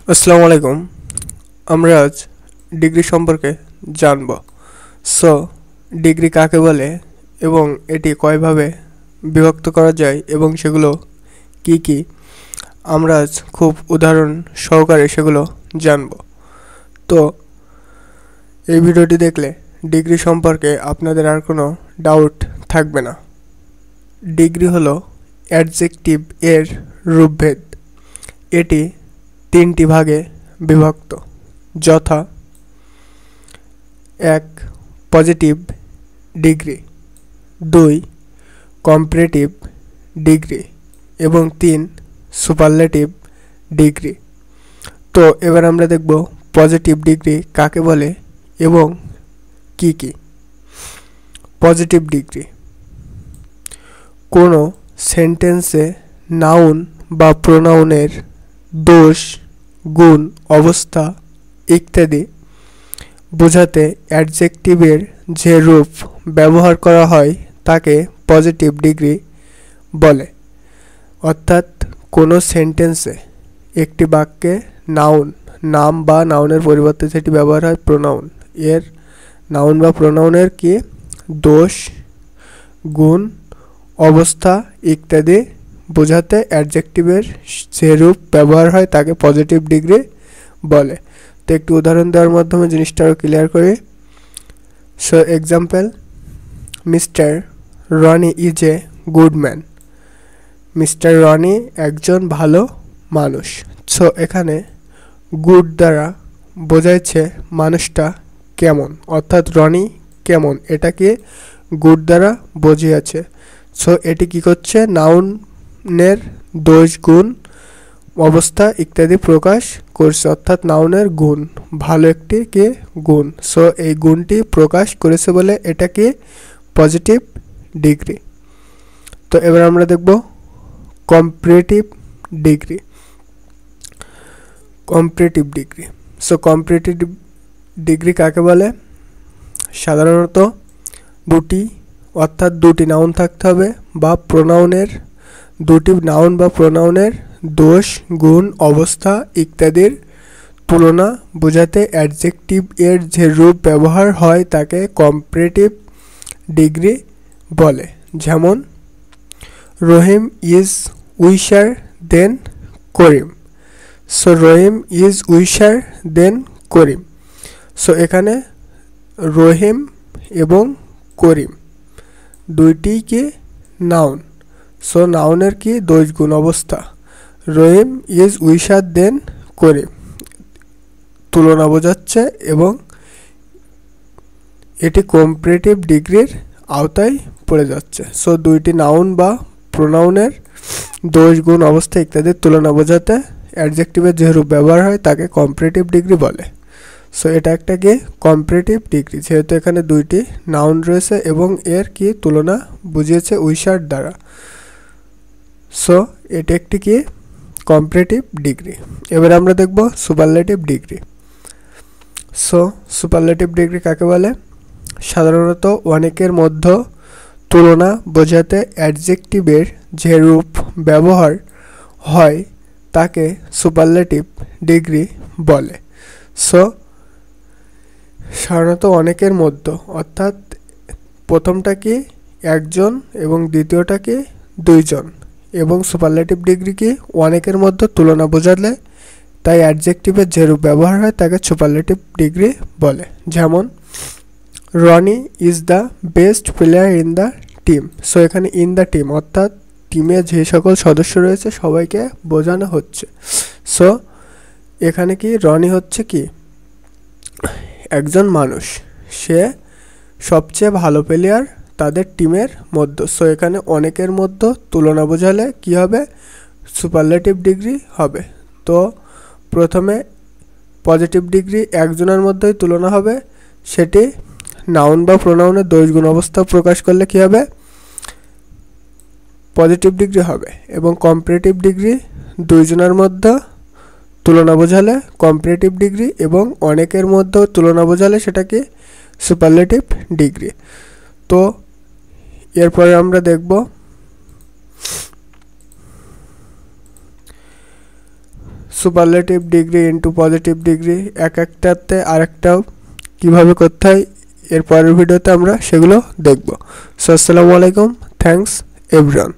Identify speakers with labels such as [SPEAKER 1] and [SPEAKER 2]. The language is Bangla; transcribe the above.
[SPEAKER 1] আসসালামু আলাইকুম। আমরা আজ ডিগ্রি সম্পর্কে জানব। সো ডিগ্রি কাকে বলে এবং এটি কয়ভাবে বিভক্ত করা যায় এবং সেগুলো কি কি, আমরা আজ খুব উদাহরণ সহকারে সেগুলো জানব। তো এই ভিডিওটি দেখলে ডিগ্রি সম্পর্কে আপনাদের আর কোনো ডাউট থাকবে না। ডিগ্রি হলো অ্যাডজেক্টিভ এর রূপভেদ। এটি তিনটি ভাগে বিভক্ত, যথা 1 পজিটিভ ডিগ্রি, 2 কম্পারেটিভ ডিগ্রি এবং 3 সুপারলেটিভ ডিগ্রি। তো এবার আমরা দেখব পজিটিভ ডিগ্রি কাকে বলে এবং কি কি। পজিটিভ ডিগ্রি কোনো সেন্টেন্সে নাউন বা প্রোনাউনের দোষ, গুণ, অবস্থা ইত্যাদি বোঝাতে অ্যাডজেক্টিভের যে রূপ ব্যবহার করা হয় তাকে পজিটিভ ডিগ্রি বলে। অর্থাৎ কোনো সেন্টেন্সে একটি বাক্যে নাউন, নাম বা নাউনের পরিবর্তে যেটি ব্যবহার হয় প্রোনাউন, এর নাউন বা প্রোনাউনের কি দোষ, গুণ, অবস্থা ইত্যাদি বোঝাতে অ্যাডজেক্টিভের যে রূপ ব্যবহার হয় তাকে পজিটিভ ডিগ্রি বলে। তো একটু উদাহরণ দেওয়ার মাধ্যমে জিনিসটা আরও ক্লিয়ার করি। So example, mister Rony is a good man. Mister Rony একজন ভালো মানুষ। সো এখানে গুড দ্বারা বোঝাইছে মানুষটা কেমন, অর্থাৎ রনি কেমন, এটাকে গুড দ্বারা বোঝিয়েছে। সো এটি কি করছে, নাউনের দোষ, গুণ, অবস্থা ইত্যাদি প্রকাশ করছে, অর্থাৎ নাউনের গুণ, ভালো একটি কে গুণ। সো এই গুণটি প্রকাশ করেছে বলে এটাকে পজিটিভ ডিগ্রি। তো এবার আমরা দেখব comparative degree. Comparative degree, so comparative degree কাকে বলে? সাধারণত দুটি, অর্থাৎ দুটি নাউন থাকতে হবে বা প্রোনাউনের, দুটি নাউন বা প্রোনাউনের দোষ, গুণ, অবস্থা ইত্যাদির তুলনা বোঝাতে অ্যাডজেক্টিভ এর যে রূপ ব্যবহার হয় তাকে কম্পারেটিভ ডিগ্রি বলে। যেমন Rahim is wiser than Karim. So Rahim is wiser than Karim. So এখানে রহিম এবং করিম দুইটি কি নাউন। সো নাউনের কি দোষ, গুণ, অবস্থা। রহিম ইজ উইশার দেন করিম তুলনা বোঝাচ্ছে এবং এটি কম্পারেটিভ ডিগ্রির আওতায় পড়ে যাচ্ছে। সো দুইটি নাউন বা প্রোনাউনের দোষ, গুণ, অবস্থা ইত্যাদির তুলনা বোঝাতে অ্যাডজেক্টিভের যে রূপ ব্যবহার হয় তাকে কম্পারেটিভ ডিগ্রি বলে। সো এটা একটা কি কম্পারেটিভ ডিগ্রি, যেহেতু এখানে দুইটি নাউন রয়েছে এবং এর কি তুলনা বুঝিয়েছে উইশার দ্বারা। সো এটা একটি কি কম্পারেটিভ ডিগ্রি। এবার আমরা দেখব superlative degree. So superlative degree কাকে বলে? সাধারণত অনেকের মধ্যে তুলনা বোঝাতে অ্যাডজেক্টিভের যে রূপ ব্যবহার হয় তাকে সুপারলেটিভ ডিগ্রি বলে। সো সাধারণত অনেকের মধ্যে, অর্থাৎ প্রথমটা কি একজন এবং দ্বিতীয়টা কি দুইজন, এবং সুপারলেটিভ ডিগ্রি কি অনেকের মধ্যে তুলনা বোঝালে তাই অ্যাডজেক্টিভের যে রূপ ব্যবহার হয় তাকে সুপারলেটিভ ডিগ্রি বলে। যেমন Rony is the best player in the team. So এখানে ইন দ্য টিম অর্থাৎ টিমে যে সকল সদস্য রয়েছে সবাইকে বোঝানো হচ্ছে। সো এখানে কি রনি হচ্ছে কি একজন মানুষ, সে সবচেয়ে ভালো প্লেয়ার তাদের টিমের মধ্যে। সো এখানে অনেকের মধ্যে তুলনা বোঝালে কি হবে, সুপারলেটিভ ডিগ্রি হবে। তো প্রথমে পজিটিভ ডিগ্রি একজনের মধ্যেই তুলনা হবে, সেটি নাউন বা প্রোনাউনের দোষ, গুণ, অবস্থা প্রকাশ করলে কি হবে, পজিটিভ ডিগ্রি হবে। এবং কম্পারেটিভ ডিগ্রি দুইজনের মধ্যে তুলনা বোঝালে কম্পারেটিভ ডিগ্রি, এবং অনেকের মধ্যে তুলনা বোঝালে সেটাকে সুপারলেটিভ ডিগ্রি। তো এরপরে আমরা দেখব superlative degree into positive degree এক একটাতে আরেকটা কিভাবে করতে হয় এর পরের ভিডিওতে আমরা সেগুলো দেখব। সো আসসালামু আলাইকুম, থ্যাঙ্কস এভরিওয়ান।